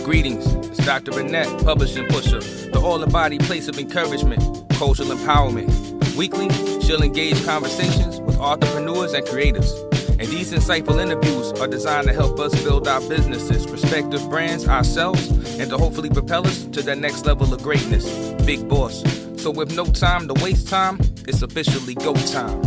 Greetings, it's Dr. Annette, publishing pusher, the all-the-body place of encouragement, cultural empowerment. Weekly, she'll engage conversations with entrepreneurs and creators. And these insightful interviews are designed to help us build our businesses, respective brands, ourselves, and to hopefully propel us to that next level of greatness. Big boss. So with no time to waste time, it's officially go time.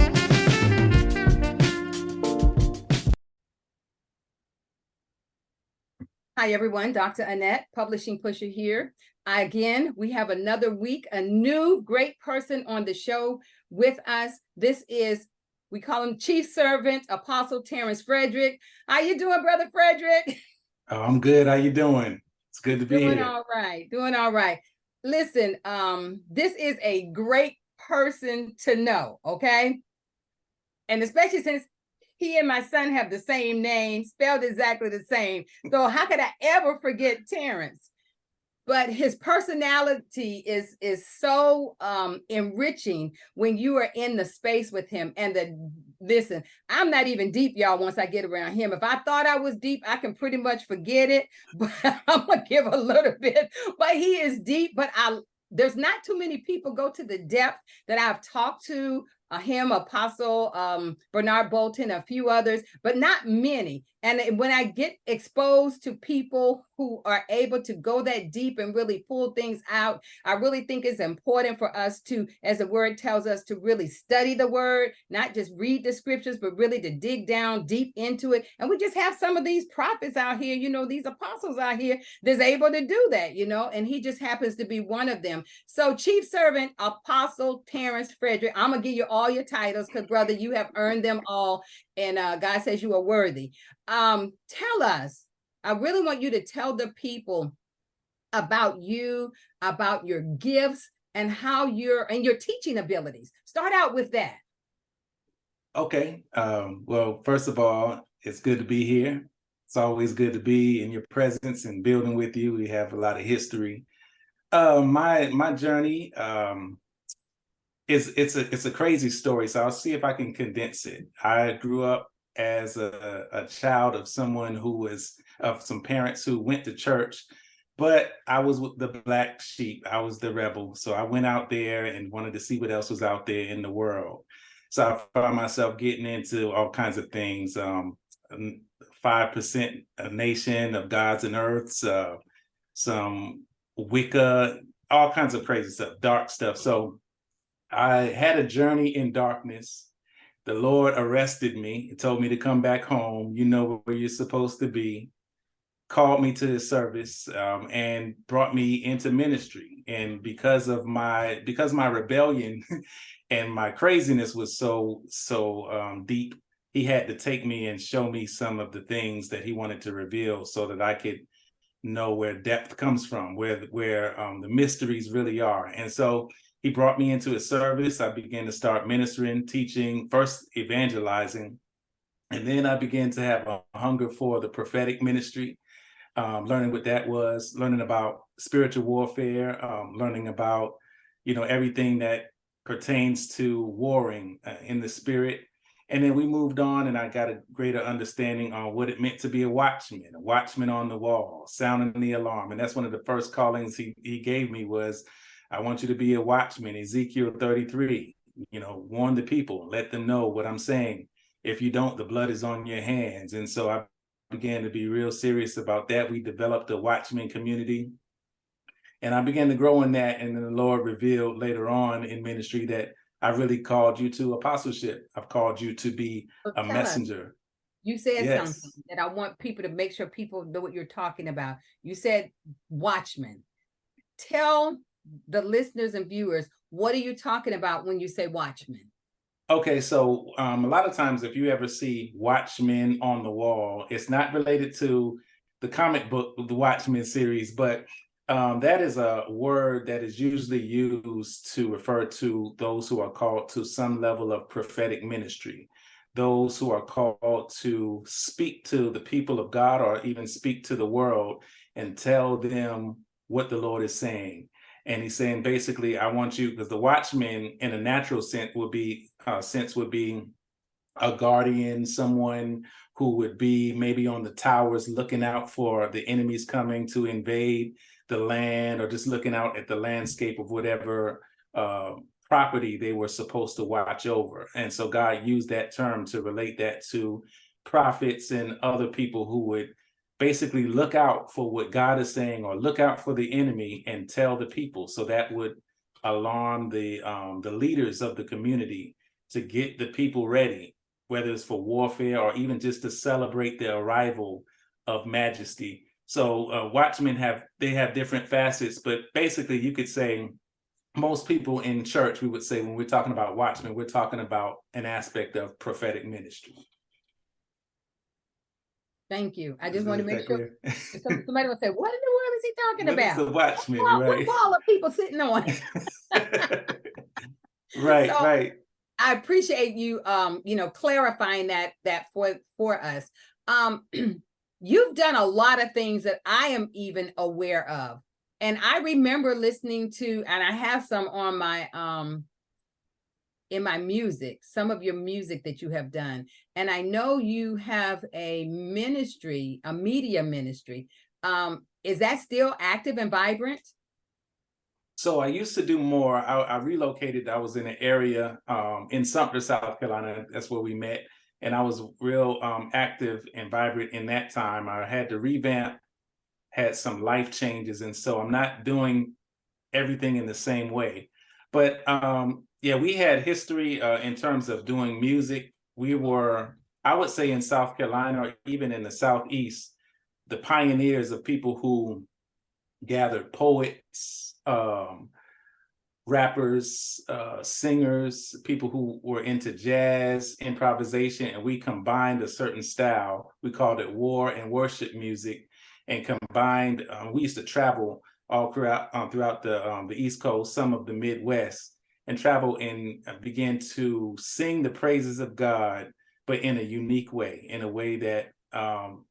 Hi, everyone. Dr. Annette, publishing pusher here. We have another week, a new great person on the show with us. This is, we call him Chief Servant, Apostle Terrance Frederick. How you doing, Brother Frederick? Oh, I'm good. How you doing? It's good to be here. Doing all right. Listen, this is a great person to know, okay? And especially since he and my son have the same name, spelled exactly the same. So how could I ever forget Terrance? But his personality is so enriching when you are in the space with him. And listen, I'm not even deep, y'all, once I get around him. If I thought I was deep, I can pretty much forget it. But I'm going to give a little bit. But he is deep, but there's not too many people go to the depth that I've talked to him, Apostle Bernard Bolton, a few others, but not many. And when I get exposed to people who are able to go that deep and really pull things out, I really think it's important for us to, as the word tells us, to really study the word, not just read the scriptures, but really to dig down deep into it. And we just have some of these prophets out here, these apostles out here that's able to do that, and he just happens to be one of them. So Chief Servant, Apostle Terrance Frederick, I'm going to give you all your titles because, brother, you have earned them all. And God says you are worthy. Tell us, I really want you to tell the people about you, about your gifts, and how your teaching abilities. Start out with that. Okay. Well, first of all, it's good to be here. It's always good to be in your presence and building with you. We have a lot of history. My journey, it's a crazy story, so I'll see if I can condense it. I grew up as a child of someone who was of some parents who went to church, but I was the black sheep. I was the rebel. So I went out there and wanted to see what else was out there in the world. So I found myself getting into all kinds of things. 5% a nation of gods and earths, some Wicca, all kinds of crazy stuff, dark stuff. So I had a journey in darkness. The Lord arrested me and told me to come back home. You know where you're supposed to be. Called me to his service and brought me into ministry. And because my rebellion and my craziness was so deep, he had to take me and show me some of the things that he wanted to reveal so that I could know where depth comes from, where the mysteries really are. And so he brought me into his service. I began to start ministering, teaching, first evangelizing. And then I began to have a hunger for the prophetic ministry, learning what that was, learning about spiritual warfare, learning about, everything that pertains to warring in the spirit. And then we moved on and I got a greater understanding on what it meant to be a watchman on the wall, sounding the alarm. And that's one of the first callings he gave me was, I want you to be a watchman, Ezekiel 33, warn the people, let them know what I'm saying. If you don't, the blood is on your hands. And so I began to be real serious about that. We developed a watchman community and I began to grow in that. And then the Lord revealed later on in ministry that I really called you to apostleship. I've called you to be a messenger. You said something that I want people to make sure people know what you're talking about. You said watchman. Tell the listeners and viewers, what are you talking about when you say watchman? Okay, so a lot of times if you ever see Watchmen on the wall, it's not related to the comic book, the Watchmen series, but that is a word that is usually used to refer to those who are called to some level of prophetic ministry, those who are called to speak to the people of God or even speak to the world and tell them what the Lord is saying. And he's saying, basically, I want you, because the watchman in a natural sense would be a guardian, someone who would be maybe on the towers looking out for the enemies coming to invade the land, or just looking out at the landscape of whatever property they were supposed to watch over. And so God used that term to relate that to prophets and other people who would basically look out for what God is saying, or look out for the enemy and tell the people. So that would alarm the leaders of the community to get the people ready, whether it's for warfare or even just to celebrate the arrival of majesty. So watchmen have different facets, but basically you could say most people in church, we would say when we're talking about watchmen, we're talking about an aspect of prophetic ministry. Thank you. I just want to make sure somebody will say, what in the world is he talking What about? Is the watchman, what wall are people sitting on? Right, so, right. I appreciate you, clarifying that for us. You've done a lot of things that I am even aware of. And I remember listening to, and I have some on my, in my music, some of your music that you have done. And I know you have a ministry, a media ministry. Is that still active and vibrant? So I used to do more. I relocated. I was in an area in Sumter, South Carolina. That's where we met. And I was real active and vibrant in that time. I had to revamp, had some life changes. And so I'm not doing everything in the same way. But yeah, we had history in terms of doing music. We were, I would say, in South Carolina, or even in the Southeast, the pioneers of people who gathered poets, rappers, singers, people who were into jazz, improvisation, and we combined a certain style. We called it war and worship music, and combined. We used to travel all throughout the East Coast, some of the Midwest, and travel and begin to sing the praises of God, but in a unique way, in a way that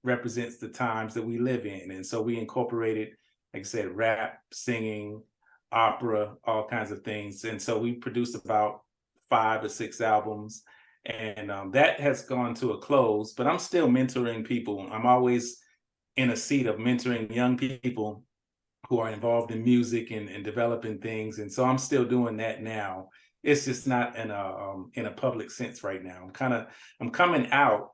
represents the times that we live in. And so we incorporated, like I said, rap, singing, opera, all kinds of things. And so we produced about 5 or 6 albums, and that has gone to a close, but I'm still mentoring people. I'm always in a seat of mentoring young people who are involved in music and developing things. And so I'm still doing that now. It's just not in a public sense right now. I'm coming out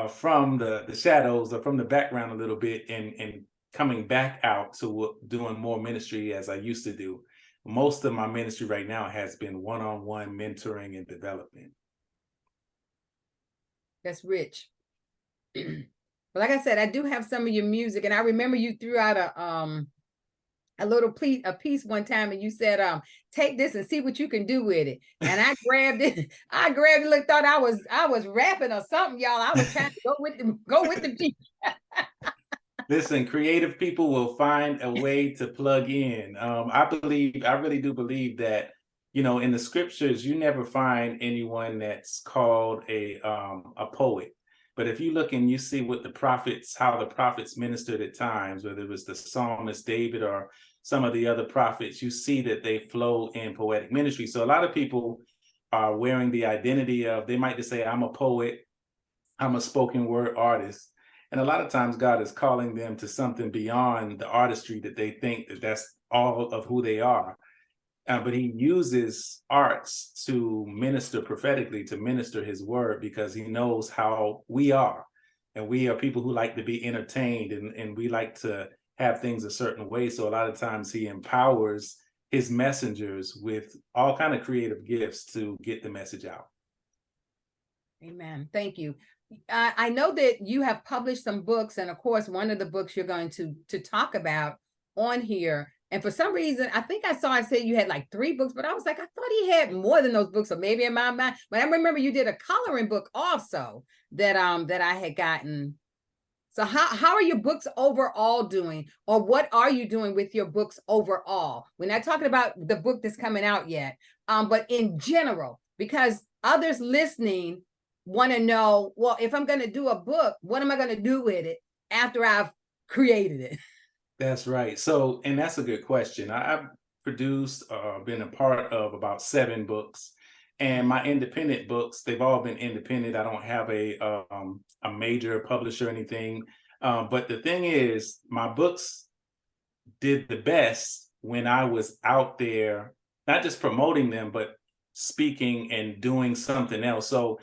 from the shadows, or from the background a little bit, and coming back out to doing more ministry as I used to do. Most of my ministry right now has been one-on-one mentoring and development. That's rich. But like I said, I do have some of your music, and I remember you threw out a piece one time, and you said, take this and see what you can do with it. And I grabbed it. Look, thought I was rapping or something, y'all. I was trying to go with the beat. Listen, creative people will find a way to plug in. I really do believe that, in the scriptures, you never find anyone that's called a poet. But if you look and you see how the prophets ministered at times, whether it was the psalmist David or some of the other prophets, you see that they flow in poetic ministry. So a lot of people are wearing the identity of, they might just say, I'm a poet, I'm a spoken word artist. And a lot of times God is calling them to something beyond the artistry that they think that's all of who they are. But he uses arts to minister prophetically, to minister his word, because he knows how we are. And we are people who like to be entertained, and we like to have things a certain way. So a lot of times he empowers his messengers with all kind of creative gifts to get the message out. Amen. Thank you. I know that you have published some books, and of course, one of the books you're going to talk about on here. And for some reason, I think I said you had like 3 books, but I was like, I thought he had more than those books, or maybe in my mind. But I remember you did a coloring book also that I had gotten. So how are your books overall doing, or what are you doing with your books overall? We're not talking about the book that's coming out yet, but in general, because others listening want to know, well, if I'm going to do a book, what am I going to do with it after I've created it? That's right. So, and that's a good question. I've produced, been a part of about 7 books. And my independent books, they've all been independent. I don't have a major publisher or anything. But the thing is, my books did the best when I was out there, not just promoting them, but speaking and doing something else. So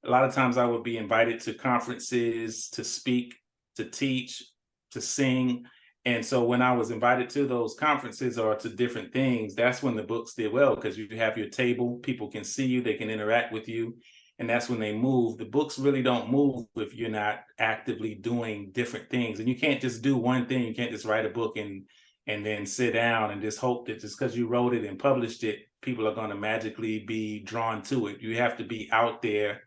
a lot of times I would be invited to conferences to speak, to teach, to sing. And so when I was invited to those conferences or to different things, that's when the books did well, because you have your table, people can see you, they can interact with you. And that's when they move. The books really don't move if you're not actively doing different things. And you can't just do one thing. You can't just write a book and then sit down and just hope that just because you wrote it and published it, people are going to magically be drawn to it. You have to be out there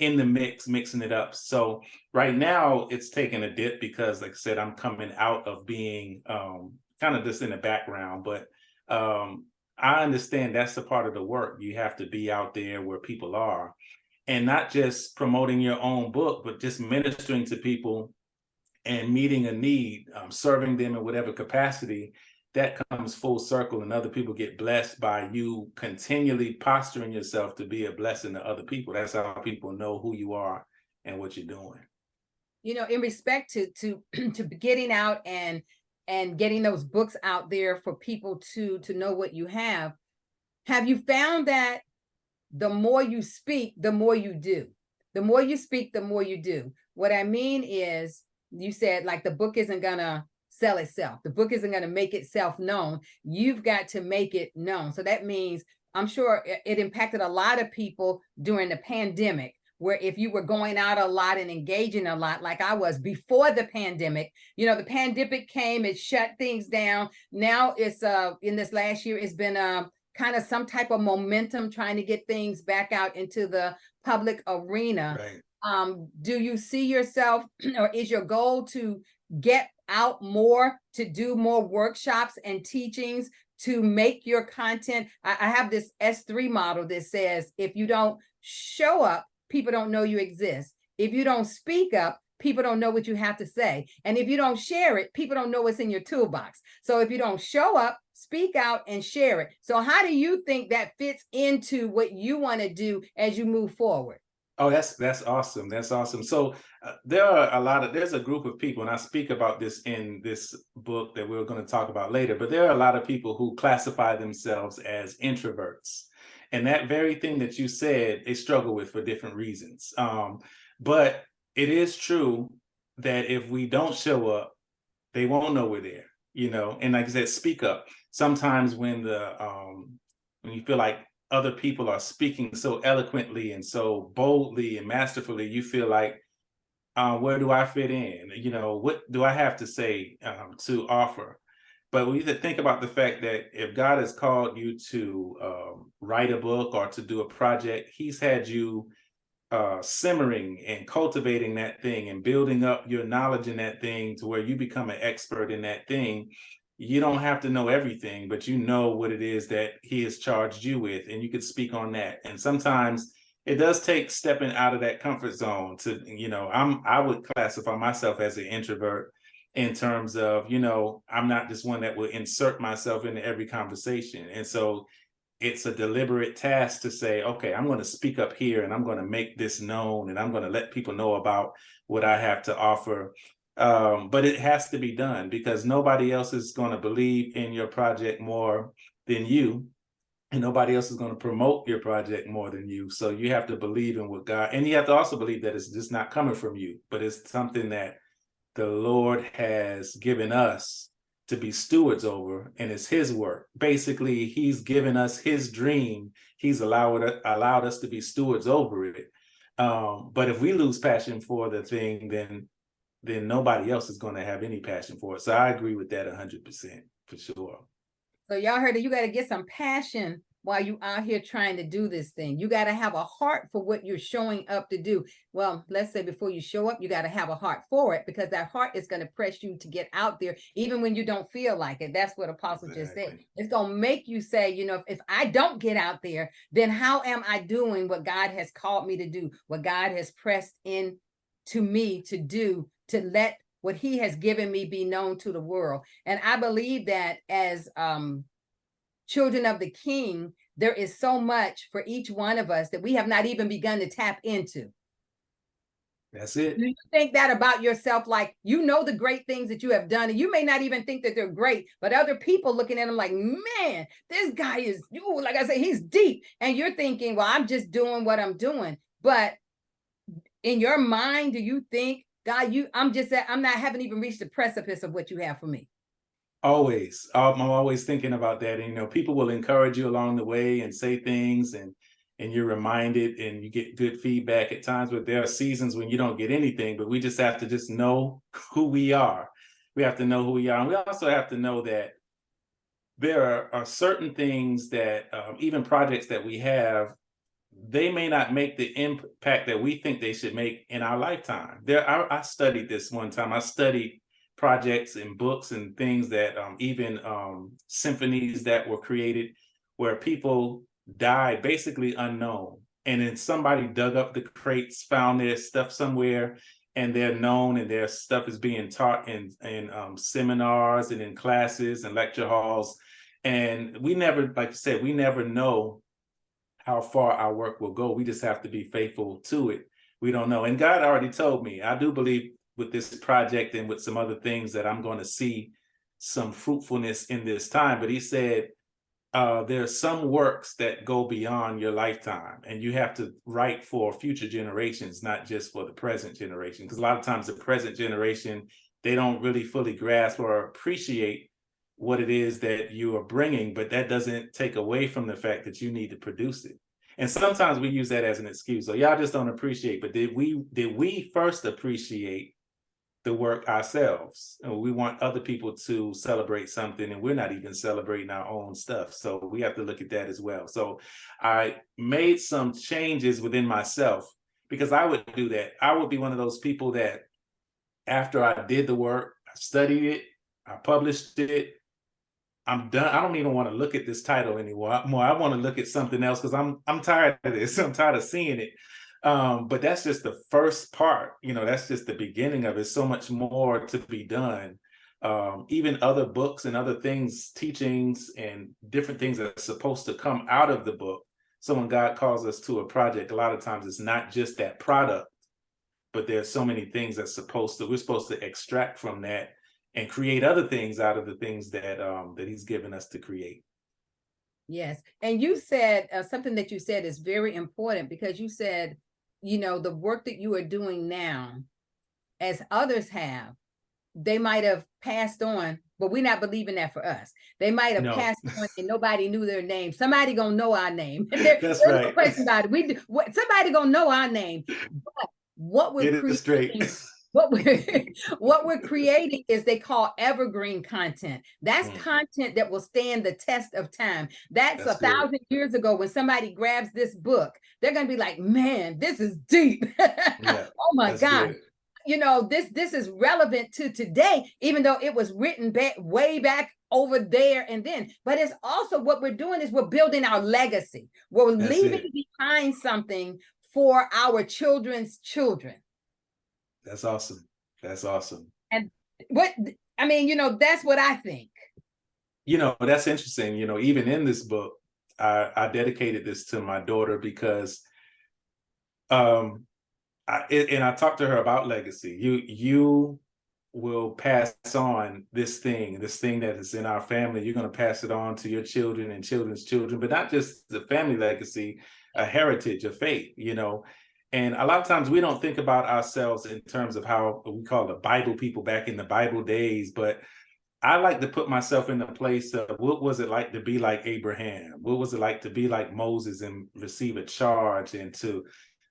in the mix, mixing it up. So right now it's taking a dip because, like I said, I'm coming out of being kind of just in the background. But I understand that's a part of the work. You have to be out there where people are, and not just promoting your own book, but just ministering to people and meeting a need, serving them in whatever capacity. That comes full circle, and other people get blessed by you continually posturing yourself to be a blessing to other people. That's how people know who you are and what you're doing. You know, in respect to getting out and getting those books out there for people to know what you have you found that the more you speak, the more you do? The more you speak, the more you do. What I mean is, you said like the book isn't gonna sell itself. The book isn't gonna make itself known. You've got to make it known. So that means, I'm sure it impacted a lot of people during the pandemic, where if you were going out a lot and engaging a lot, like I was before the pandemic, you know, the pandemic came, it shut things down. Now it's in this last year, it's been kind of some type of momentum trying to get things back out into the public arena. Right. Do you see yourself, or is your goal to get out more, to do more workshops and teachings, to make your content? I have this S3 model that says, if you don't show up, people don't know you exist. If you don't speak up, people don't know what you have to say. And if you don't share it, people don't know what's in your toolbox. So if you don't show up, speak out and share it. So how do you think that fits into what you want to do as you move forward? Oh, that's awesome. That's awesome. So there's a group of people, and I speak about this in this book that we're going to talk about later, but there are a lot of people who classify themselves as introverts. And that very thing that you said, they struggle with for different reasons. But it is true that if we don't show up, they won't know we're there, you know. And like I said, speak up. Sometimes when you feel like other people are speaking so eloquently and so boldly and masterfully, you feel like, where do I fit in? You know, what do I have to say to offer? But we need to think about the fact that if God has called you to write a book or to do a project, he's had you simmering and cultivating that thing and building up your knowledge in that thing to where you become an expert in that thing. You don't have to know everything, but you know what it is that he has charged you with, and you could speak on that. And sometimes it does take stepping out of that comfort zone to, you know, I would classify myself as an introvert in terms of, you know, I'm not just one that will insert myself into every conversation. And so it's a deliberate task to say, okay, I'm going to speak up here and I'm going to make this known and I'm going to let people know about what I have to offer. But it has to be done because nobody else is going to believe in your project more than you. And nobody else is going to promote your project more than you. So you have to believe in what God, and you have to also believe that it's just not coming from you, but it's something that the Lord has given us to be stewards over, and it's his work. Basically, he's given us his dream. He's allowed us to be stewards over it. But if we lose passion for the thing, then nobody else is going to have any passion for it. So I agree with that 100% for sure. So y'all heard that you got to get some passion while you out here trying to do this thing. You got to have a heart for what you're showing up to do. Well, let's say before you show up, you got to have a heart for it, because that heart is going to press you to get out there, even when you don't feel like it. That's what Apostle just said. It's going to make you say, you know, if I don't get out there, then how am I doing what God has called me to do, what God has pressed in to me to do, to let what he has given me be known to the world. And I believe that as children of the King, there is so much for each one of us that we have not even begun to tap into. That's it. Do you think that about yourself? Like, you know, the great things that you have done, and you may not even think that they're great, but other people looking at them like, man, this guy is, ooh, like I say, he's deep. And you're thinking, well, I'm just doing what I'm doing. But in your mind, do you think, God, I'm not, haven't even reached the precipice of what you have for me? Always. I'm always thinking about that. And, you know, people will encourage you along the way and say things, and you're reminded and you get good feedback at times, but there are seasons when you don't get anything. But we just have to just know who we are. We have to know who we are. And we also have to know that there are certain things that even projects that we have, they may not make the impact that we think they should make in our lifetime. I studied this one time. I studied projects and books and things that even symphonies that were created where people died basically unknown. And then somebody dug up the crates, found their stuff somewhere, and they're known, and their stuff is being taught in seminars and in classes and lecture halls. And we never, like you said, we never know how far our work will go. We just have to be faithful to it. We don't know. And God already told me, I do believe with this project and with some other things that I'm going to see some fruitfulness in this time. But he said, there are some works that go beyond your lifetime, and you have to write for future generations, not just for the present generation. Because a lot of times the present generation, they don't really fully grasp or appreciate what it is that you are bringing, but that doesn't take away from the fact that you need to produce it. And sometimes we use that as an excuse. So y'all just don't appreciate, but did we first appreciate the work ourselves? And we want other people to celebrate something, and we're not even celebrating our own stuff. So we have to look at that as well. So I made some changes within myself, because I would do that. I would be one of those people that after I did the work, I studied it, I published it, I'm done. I don't even want to look at this title anymore. I want to look at something else, because I'm tired of this. I'm tired of seeing it. But that's just the first part. You know, that's just the beginning of it. So much more to be done. Even other books and other things, teachings and different things that are supposed to come out of the book. So when God calls us to a project, a lot of times it's not just that product, but there's so many things we're supposed to extract from that and create other things out of the things that he's given us to create. Yes. And you said something that you said is very important, because you said, you know, the work that you are doing now, as others have, they might have passed on, but we're not believing that for us. They might have passed on and nobody knew their name. Somebody gonna know our name. That's right. No question about it. Somebody gonna know our name. But what we're creating, what we're creating is, they call evergreen content. That's content that will stand the test of time. That's 1,000 years ago. When somebody grabs this book, they're gonna be like, man, this is deep. Yeah, oh my God. Good. You know, this is relevant to today, even though it was written way back over there and then. But it's also, what we're doing is we're building our legacy. We're leaving behind something for our children's children. That's awesome. That's awesome. And I mean, you know, that's what I think. You know, that's interesting. You know, even in this book, I dedicated this to my daughter, because I talked to her about legacy. You will pass on this thing that is in our family. You're going to pass it on to your children and children's children, but not just the family legacy, a heritage of faith, you know. And a lot of times we don't think about ourselves in terms of how we call the Bible people back in the Bible days, but I like to put myself in the place of, what was it like to be like Abraham? What was it like to be like Moses and receive a charge and to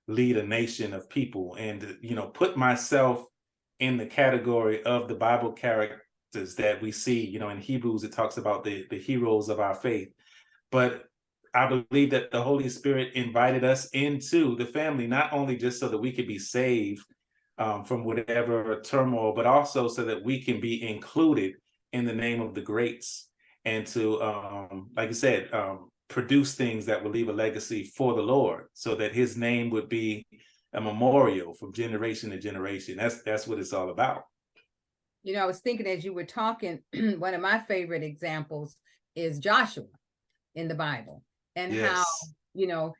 lead a nation of people, and, you know, put myself in the category of the Bible characters that we see. You know, in Hebrews, it talks about the heroes of our faith. But I believe that the Holy Spirit invited us into the family, not only just so that we could be saved from whatever turmoil, but also so that we can be included in the name of the greats, and to, like I said, produce things that will leave a legacy for the Lord, so that his name would be a memorial from generation to generation. That's what it's all about. You know, I was thinking as you were talking, one of my favorite examples is Joshua in the Bible. and how, Yes.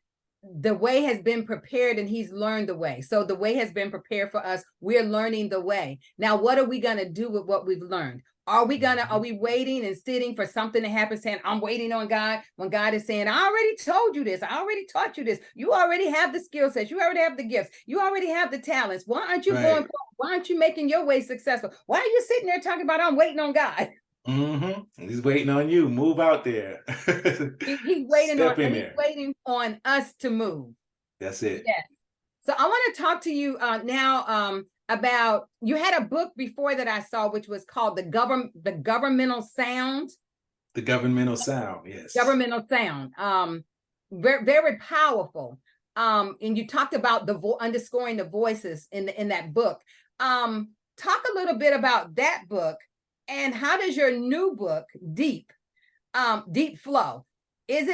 the way has been prepared and he's learned the way. So the way has been prepared for us. We're learning the way. Now, what are we going to do with what we've learned? Are we waiting and sitting for something to happen, saying, I'm waiting on God, when God is saying, I already told you this. I already taught you this. You already have the skill sets. You already have the gifts. You already have the talents. Why aren't you going forward? Why aren't you making your way successful? Why are you sitting there talking about, I'm waiting on God? He's waiting on you. Move out there. He's Step in there. waiting on us to move. That's it. Yes. So I want to talk to you now about, you had a book before that I saw, which was called The Governmental Sound. The Governmental Sound, yes. Governmental Sound. Very, very powerful. And you talked about underscoring the voices in that book. Talk a little bit about that book, and how does your new book, D.E.E.P Flow, is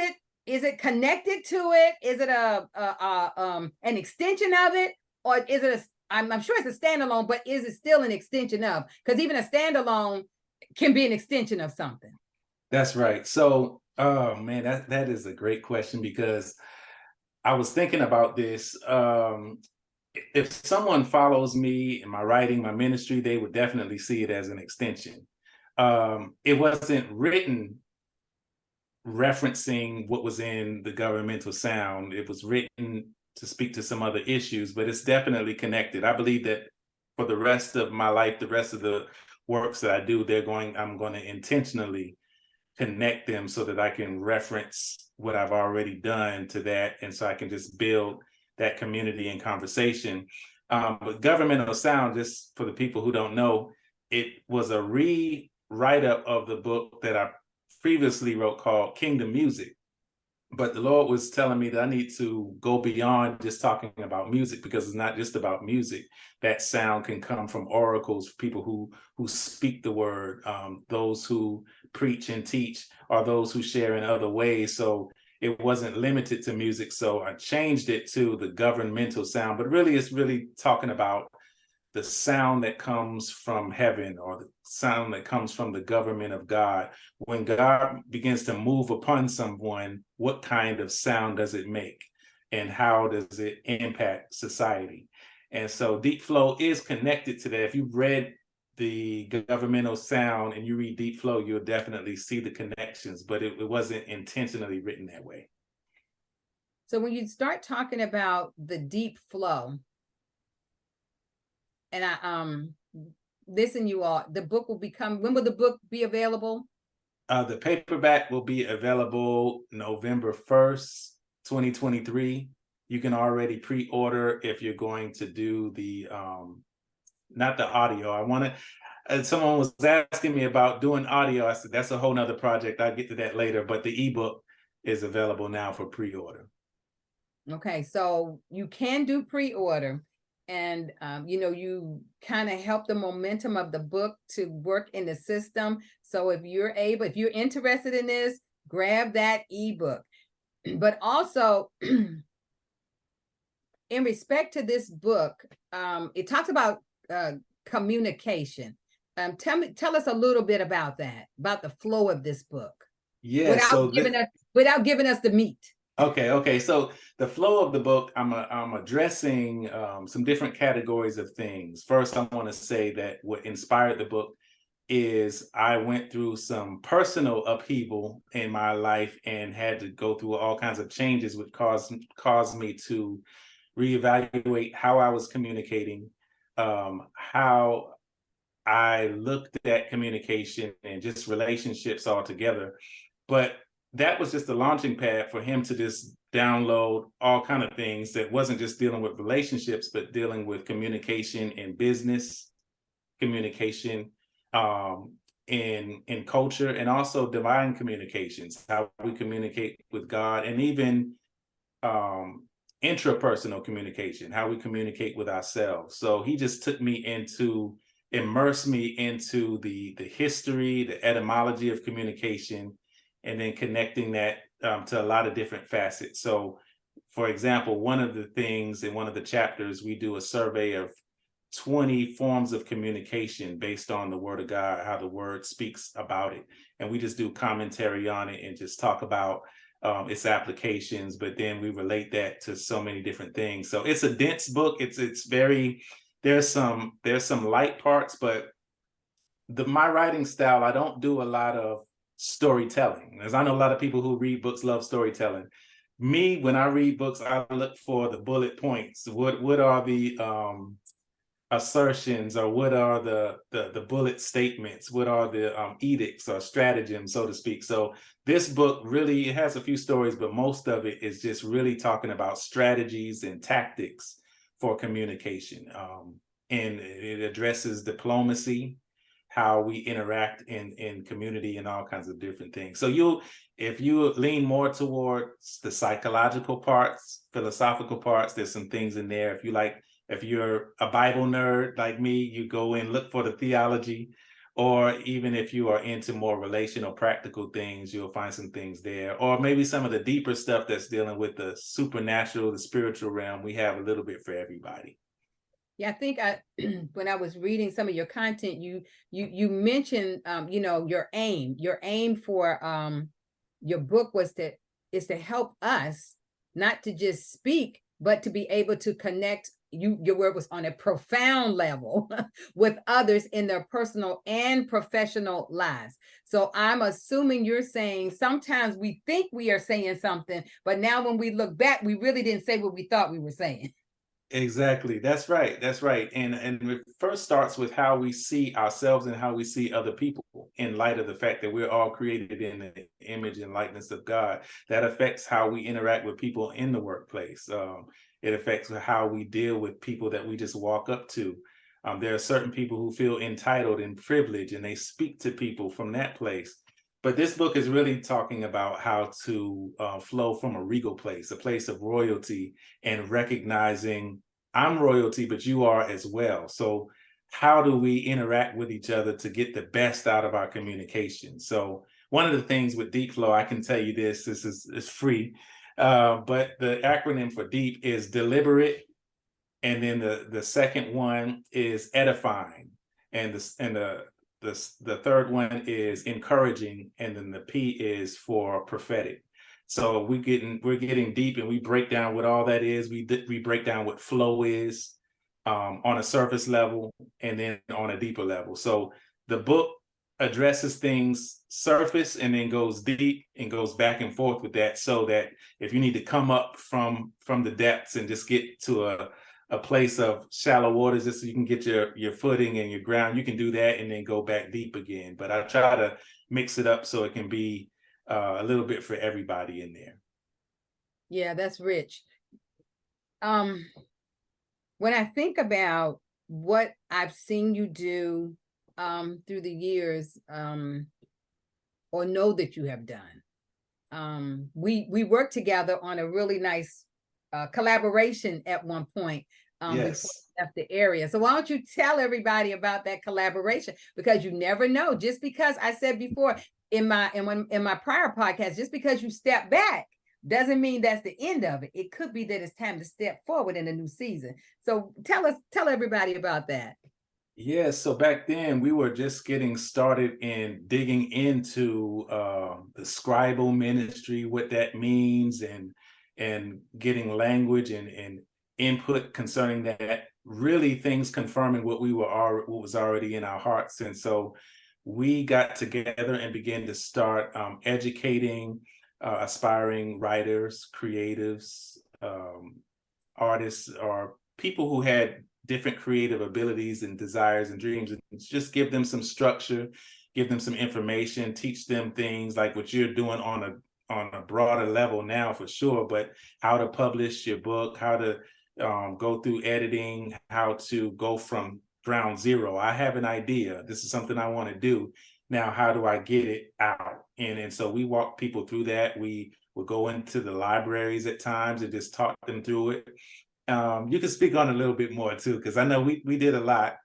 it connected to it? Is it an extension of it, or is it I'm sure it's a standalone, but is it still an extension of? Because even a standalone can be an extension of something. That's right. So, oh man, that is a great question, because I was thinking about this. If someone follows me in my writing, my ministry, they would definitely see it as an extension. It wasn't written referencing what was in the governmental sound. It was written to speak to some other issues, but it's definitely connected. I believe that for the rest of my life, the rest of the works that I do, I'm going to intentionally connect them so that I can reference what I've already done to that. And so I can just build that community and conversation. But Governmental Sound, just for the people who don't know, it was a rewrite-up of the book that I previously wrote called Kingdom Music. But the Lord was telling me that I need to go beyond just talking about music, because it's not just about music. That sound can come from oracles, people who speak the word, those who preach and teach, or those who share in other ways. So it wasn't limited to music. So I changed it to the governmental sound, but really it's really talking about the sound that comes from heaven, or the sound that comes from the government of God. When God begins to move upon someone, what kind of sound does it make? And how does it impact society? And so Deep Flow is connected to that. If you've read the Governmental Sound and you read Deep Flow, you'll definitely see the connections, but it wasn't intentionally written that way. So when you start talking about the deep flow, and I listen, you all, the book will when will the book be available? The paperback will be available November 1st, 2023. You can already pre-order if you're going to do the not the audio. Someone was asking me about doing audio. I said that's a whole nother project. I'll get to that later, but the ebook is available now for pre-order. Okay, so you can do pre-order, and you kind of help the momentum of the book to work in the system. So if you're interested in this, grab that ebook. But also, in respect to this book, it talks about communication. Tell us a little bit about that, about the flow of this book. Yeah, without giving us the meat. Okay. So the flow of the book, I'm addressing some different categories of things. First, I want to say that what inspired the book is I went through some personal upheaval in my life and had to go through all kinds of changes, which caused me to reevaluate how I was communicating, how I looked at communication and just relationships altogether. But that was just a launching pad for him to just download all kind of things that wasn't just dealing with relationships, but dealing with communication in business, communication in culture, and also divine communications, how we communicate with God, and even intrapersonal communication, how we communicate with ourselves. So he just took me immersed me into the history, the etymology of communication, and then connecting that to a lot of different facets. So, for example, one of the things in one of the chapters, we do a survey of 20 forms of communication based on the Word of God, how the Word speaks about it. And we just do commentary on it and just talk about its applications, but then we relate that to so many different things. So it's a dense book. It's very, there's some light parts, but my writing style, I don't do a lot of storytelling. As I know a lot of people who read books love storytelling. Me, when I read books, I look for the bullet points. What are the assertions, or what are the bullet statements? What are the edicts or stratagems, so to speak? So this book really, it has a few stories, but most of it is just really talking about strategies and tactics for communication. And it addresses diplomacy, how we interact in community, and all kinds of different things. So if you lean more towards the psychological parts, philosophical parts, there's some things in there. If you're a Bible nerd like me, you go and look for the theology, or even if you are into more relational, practical things, you'll find some things there, or maybe some of the deeper stuff that's dealing with the supernatural, the spiritual realm. We have a little bit for everybody. Yeah, I think when I was reading some of your content, you mentioned your aim for your book is to help us not to just speak, but to be able to connect. Your word was on a profound level with others in their personal and professional lives. So I'm assuming you're saying sometimes we think we are saying something, but now when we look back, we really didn't say what we thought we were saying. Exactly. That's right. That's right. And it first starts with how we see ourselves and how we see other people, in light of the fact that we're all created in the image and likeness of God. That affects how we interact with people in the workplace. It affects how we deal with people that we just walk up to. There are certain people who feel entitled and privileged, and they speak to people from that place. But this book is really talking about how to flow from a regal place, a place of royalty, and recognizing I'm royalty, but you are as well. So how do we interact with each other to get the best out of our communication? So one of the things with Deep Flow, I can tell you this is free, but the acronym for Deep is deliberate. And then the second one is edifying. And the third one is encouraging, and then the P is for prophetic. So we're getting deep, and we break down what all that is. We break down what flow is on a surface level, and then on a deeper level. So the book addresses things surface and then goes deep and goes back and forth with that, so that if you need to come up from the depths and just get to a place of shallow waters, just so you can get your footing and your ground, you can do that and then go back deep again. But I try to mix it up so it can be a little bit for everybody in there. Yeah, that's rich. When I think about what I've seen you do through the years, or know that you have done, we worked together on a really nice collaboration at one point before Yes. we left the area. So why don't you tell everybody about that collaboration? Because you never know. Just because I said before in my prior podcast, just because you step back doesn't mean that's the end of it. It could be that it's time to step forward in a new season. So tell everybody about that. Yeah, so back then we were just getting started in digging into the scribal ministry, what that means, and getting language and input concerning that, really things confirming what was already in our hearts. And so we got together and began to start educating aspiring writers, creatives, artists, or people who had different creative abilities and desires and dreams, and just give them some structure, give them some information, teach them things like what you're doing on a broader level now for sure, but how to publish your book, how to go through editing, how to go from ground zero. I have an idea. This is something I want to do. Now, how do I get it out? And so we walk people through that. We would go into the libraries at times and just talk them through it. You can speak on a little bit more too, because I know we did a lot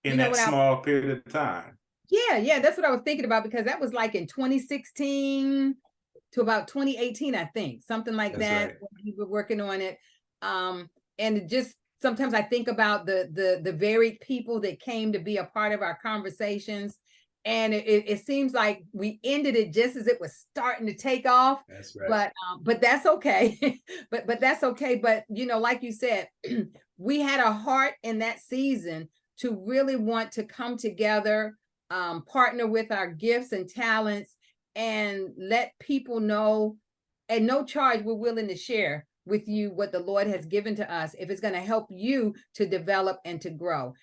in that small period of time. Yeah, that's what I was thinking about, because that was like in 2016 to about 2018, I think, something like That's that. right. When we were working on it, and just sometimes I think about the varied people that came to be a part of our conversations, And it seems like we ended it just as it was starting to take off. That's right. But that's okay. but that's okay. But like you said, we had a heart in that season to really want to come together, partner with our gifts and talents, and let people know at no charge we're willing to share with you what the Lord has given to us if it's going to help you to develop and to grow.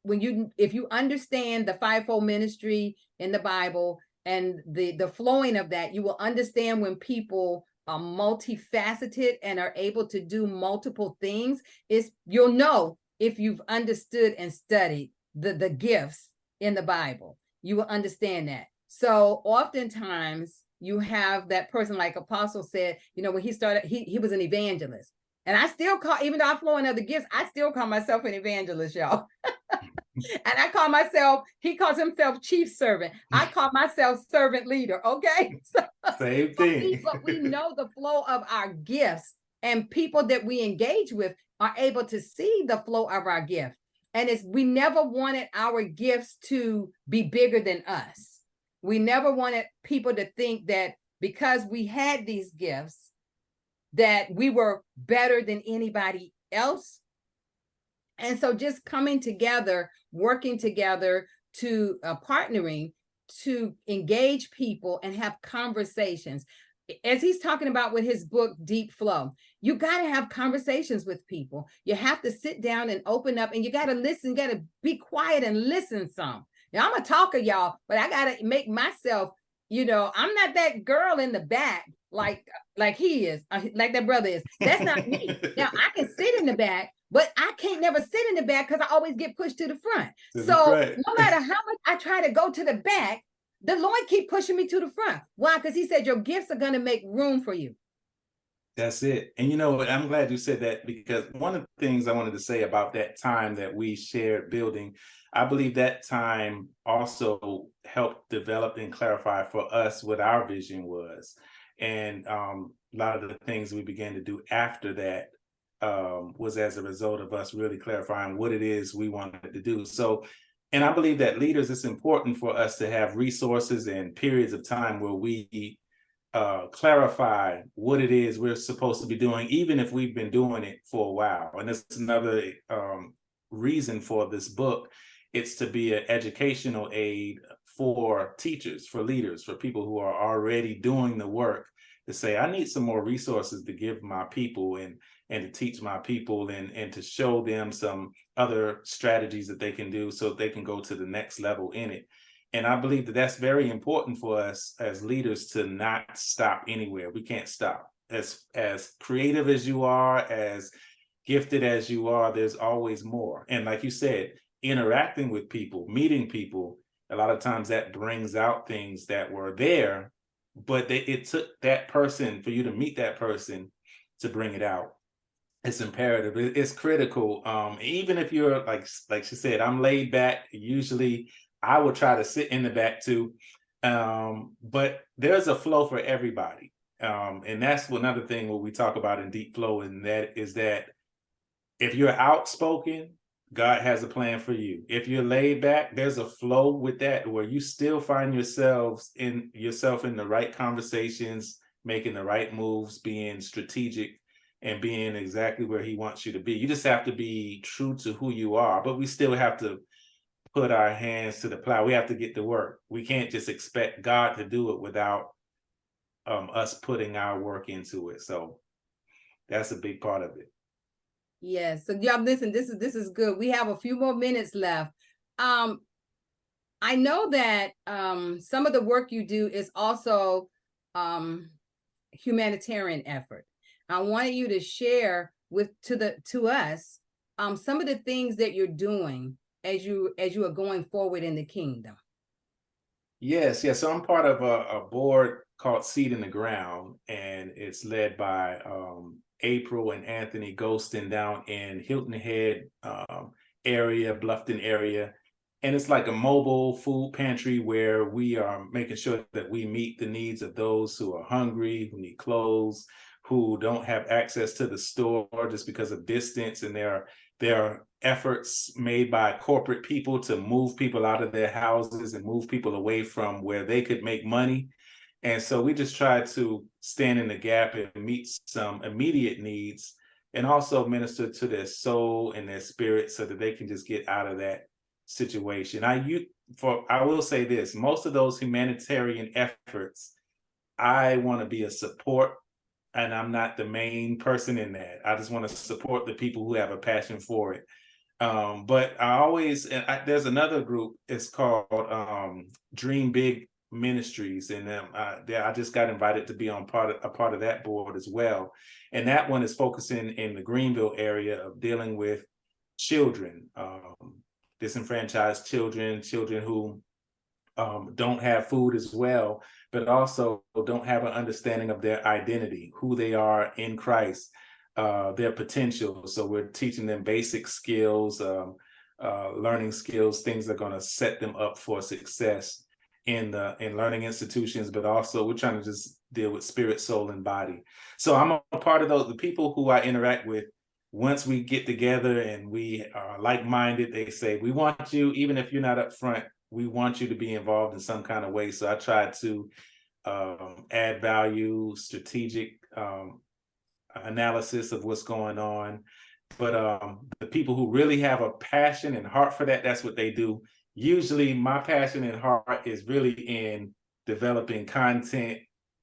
If you understand the fivefold ministry in the Bible and the flowing of that, you will understand when people are multifaceted and are able to do multiple things. You'll know if you've understood and studied the gifts in the Bible. You will understand that. So oftentimes you have that person, like Apostle said, when he started, he was an evangelist. And I still even though I flow in other gifts, I still call myself an evangelist, y'all. And I call myself, he calls himself chief servant. I call myself servant leader. Okay. Same thing. But we know the flow of our gifts, and people that we engage with are able to see the flow of our gift. And we never wanted our gifts to be bigger than us. We never wanted people to think that because we had these gifts, that we were better than anybody else. And so just coming together, working together, to partnering to engage people and have conversations. As he's talking about with his book, Deep Flow, you got to have conversations with people. You have to sit down and open up, and you got to listen, got to be quiet and listen some. Now, I'm a talker, y'all, but I got to make myself, I'm not that girl in the back like he is, like that brother is. That's not me. Now, I can sit in the back, but I can't never sit in the back because I always get pushed to the front. So no matter how much I try to go to the back, the Lord keep pushing me to the front. Why? Because he said your gifts are going to make room for you. That's it. And I'm glad you said that, because one of the things I wanted to say about that time that we shared building, I believe that time also helped develop and clarify for us what our vision was. And a lot of the things we began to do after that was as a result of us really clarifying what it is we wanted to do. So, and I believe that leaders, it's important for us to have resources and periods of time where we clarify what it is we're supposed to be doing, even if we've been doing it for a while. And that's another reason for this book. It's to be an educational aid for teachers, for leaders, for people who are already doing the work, to say, I need some more resources to give my people and to teach my people and to show them some other strategies that they can do so they can go to the next level in it. And I believe that that's very important for us as leaders, to not stop anywhere. We can't stop. As creative as you are, as gifted as you are, there's always more. And like you said, interacting with people, meeting people, a lot of times that brings out things that were there, but it took that person, for you to meet that person, to bring it out. It's imperative. It's critical. Even if you're like she said, I'm laid back. Usually I would try to sit in the back too. But there's a flow for everybody. And that's another thing what we talk about in Deep Flow, and that is that if you're outspoken, God has a plan for you. If you're laid back, there's a flow with that where you still find yourself in the right conversations, making the right moves, being strategic, and being exactly where he wants you to be. You just have to be true to who you are, but we still have to put our hands to the plow. We have to get to work. We can't just expect God to do it without us putting our work into it. So that's a big part of it. Yes. So y'all listen, this is good. We have a few more minutes left. I know that some of the work you do is also humanitarian effort. I wanted you to share to us some of the things that you're doing as you are going forward in the kingdom. Yes. So I'm part of a board called Seed in the Ground, and it's led by April and Anthony Ghostin down in Hilton Head area, Bluffton area. And it's like a mobile food pantry where we are making sure that we meet the needs of those who are hungry, who need clothes, who don't have access to the store just because of distance, and they're efforts made by corporate people to move people out of their houses and move people away from where they could make money. And so we just try to stand in the gap and meet some immediate needs, and also minister to their soul and their spirit so that they can just get out of that situation. I will say this, most of those humanitarian efforts, I want to be a support, and I'm not the main person in that. I just want to support the people who have a passion for it. But there's another group, it's called Dream Big Ministries, and I just got invited to be on a part of that board as well. And that one is focusing in the Greenville area of dealing with children, disenfranchised children who don't have food as well, but also don't have an understanding of their identity, who they are in Christ, their potential. So we're teaching them basic skills, learning skills, things that are going to set them up for success in learning institutions, but also we're trying to just deal with spirit, soul, and body. So I'm a part of those, the people who I interact with. Once we get together and we are like-minded, they say, we want you, even if you're not up front, we want you to be involved in some kind of way. So I try to add value, strategic analysis of what's going on. But the people who really have a passion and heart for that, that's what they do. Usually my passion and heart is really in developing content,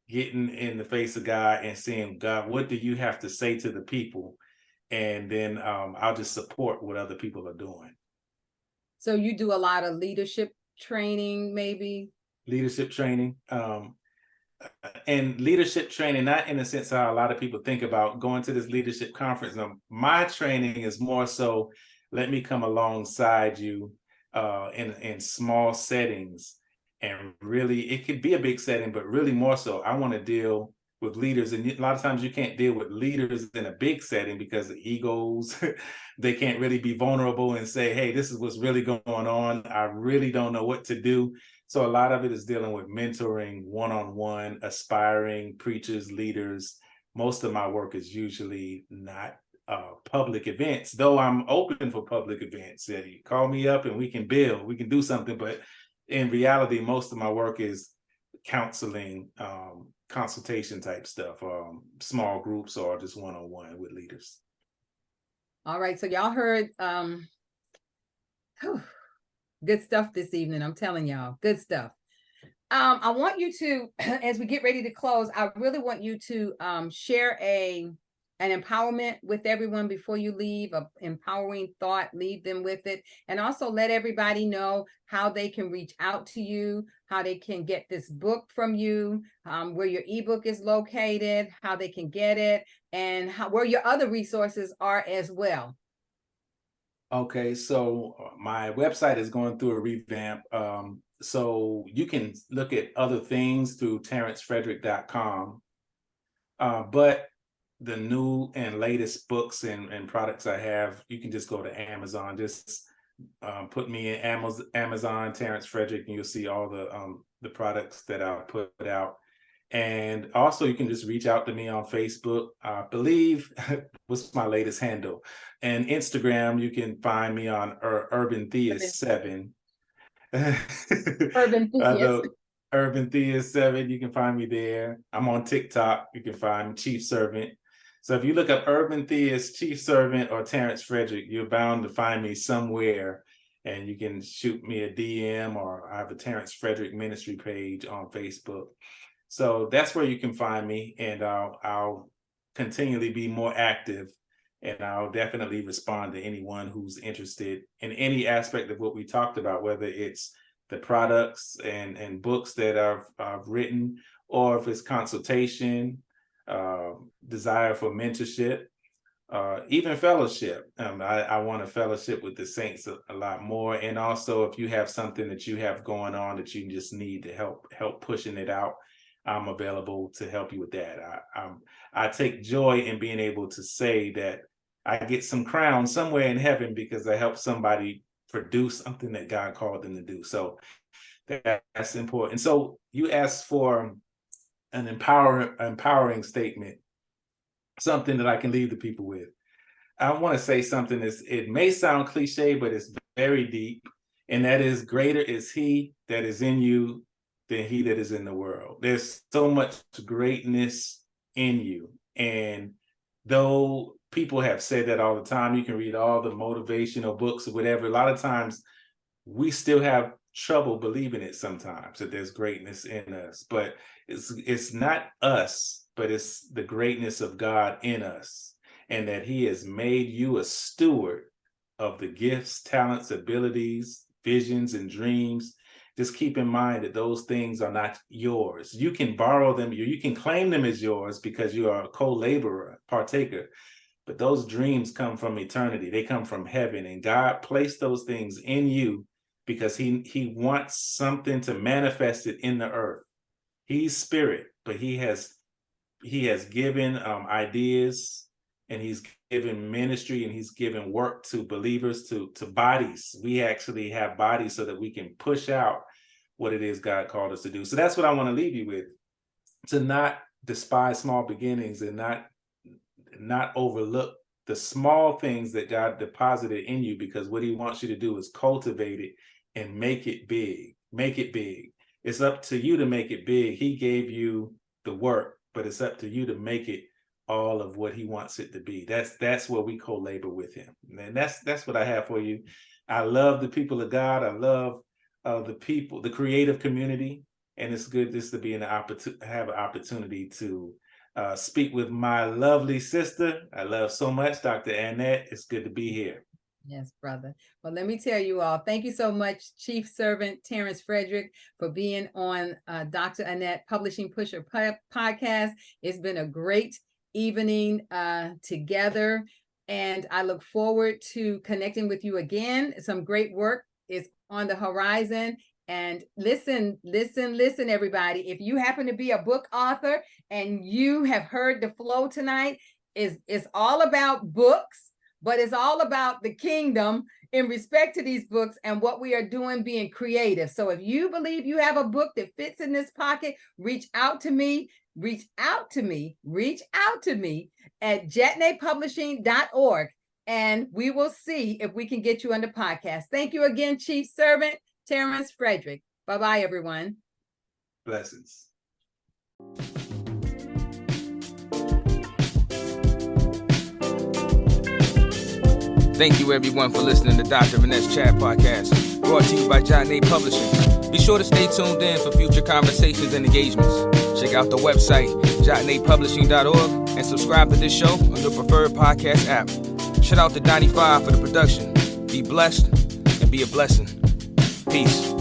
getting in the face of God and saying, God, what do you have to say to the people? And then I'll just support what other people are doing. So you do a lot of leadership training, maybe? Leadership training. And leadership training, not in the sense how a lot of people think about going to this leadership conference. Now, my training is more so, let me come alongside you in small settings. And really, it could be a big setting, but really more so, I want to deal with leaders. And a lot of times you can't deal with leaders in a big setting because the egos, they can't really be vulnerable and say, hey, this is what's really going on. I really don't know what to do. So a lot of it is dealing with mentoring, one-on-one, aspiring preachers, leaders. Most of my work is usually not public events, though I'm open for public events. Yeah, you call me up and we can build, we can do something. But in reality, most of my work is counseling, consultation type stuff, small groups or just one-on-one with leaders. All right, so y'all heard good stuff this evening. I'm telling y'all, good stuff. I want you to, as we get ready to close, I really want you to share an empowerment with everyone before you leave, an empowering thought, leave them with it. And also let everybody know how they can reach out to you, how they can get this book from you, where your ebook is located, how they can get it, and where your other resources are as well. Okay, so my website is going through a revamp. So you can look at other things through terrancefrederick.com. But the new and latest books and products I have, you can just go to Amazon. Just put me in Amazon, Terrance Frederick, and you'll see all the products that I put out. And also you can just reach out to me on Facebook. I believe what's my latest handle, and Instagram. You can find me on Urban Theist 7. Urban Theist. Urban Theist 7. You can find me there. I'm on TikTok. You can find me Chief Servant. So if you look up Urban Theist, Chief Servant, or Terrance Frederick, you're bound to find me somewhere. And you can shoot me a DM, or I have a Terrance Frederick ministry page on Facebook. So that's where you can find me, and I'll continually be more active, and I'll definitely respond to anyone who's interested in any aspect of what we talked about, whether it's the products and books that I've written, or if it's consultation, desire for mentorship, even fellowship. I want to fellowship with the saints a lot more. And also, if you have something that you have going on that you just need to help pushing it out, I'm available to help you with that. I take joy in being able to say that I get some crown somewhere in heaven because I helped somebody produce something that God called them to do. So that's important. So you asked for an empowering statement, something that I can leave the people with. I want to say something it may sound cliche, but it's very deep. And that is, greater is he that is in you than he that is in the world. There's so much greatness in you. And though people have said that all the time, you can read all the motivational books or whatever, a lot of times we still have trouble believing it sometimes, that there's greatness in us. But it's not us, but it's the greatness of God in us, and that he has made you a steward of the gifts, talents, abilities, visions, and dreams. Just keep in mind that those things are not yours. You can borrow them, you can claim them as yours because you are a co-laborer, partaker, but those dreams come from eternity. They come from heaven, and God placed those things in you because he wants something to manifest it in the earth. He's spirit, but he has given ideas, and he's given ministry, and he's given work to believers, to bodies. We actually have bodies so that we can push out what it is God called us to do. So that's what I want to leave you with, to not despise small beginnings, and not overlook the small things that God deposited in you, because what he wants you to do is cultivate it and make it big. Make it big. It's up to you to make it big. He gave you the work, but it's up to you to make it all of what he wants it to be. That's where we co-labor with him. And that's what I have for you. I love the people of God. I love the people, the creative community. And it's good just to be have an opportunity to speak with my lovely sister. I love so much, Dr. Annette. It's good to be here. Yes, brother. Well, let me tell you all, thank you so much, Chief Servant Terrance Frederick, for being on Dr. Annette Publishing Pusher podcast. It's been a great evening together, and I look forward to connecting with you again. Some great work is on the horizon. And listen, everybody. If you happen to be a book author and you have heard the flow tonight, it's all about books, but it's all about the kingdom in respect to these books and what we are doing being creative. So if you believe you have a book that fits in this pocket, reach out to me at jetnaypublishing.org, and we will see if we can get you on the podcast. Thank you again, Chief Servant Terrance Frederick. Bye-bye, everyone. Blessings. Thank you, everyone, for listening to Dr. Annette's Chat Podcast, brought to you by D.E.E.P Publishing. Be sure to stay tuned in for future conversations and engagements. Check out the website, jetnaypublishing.org, and subscribe to this show on your preferred podcast app. Shout out to 95 for the production. Be blessed and be a blessing. Peace.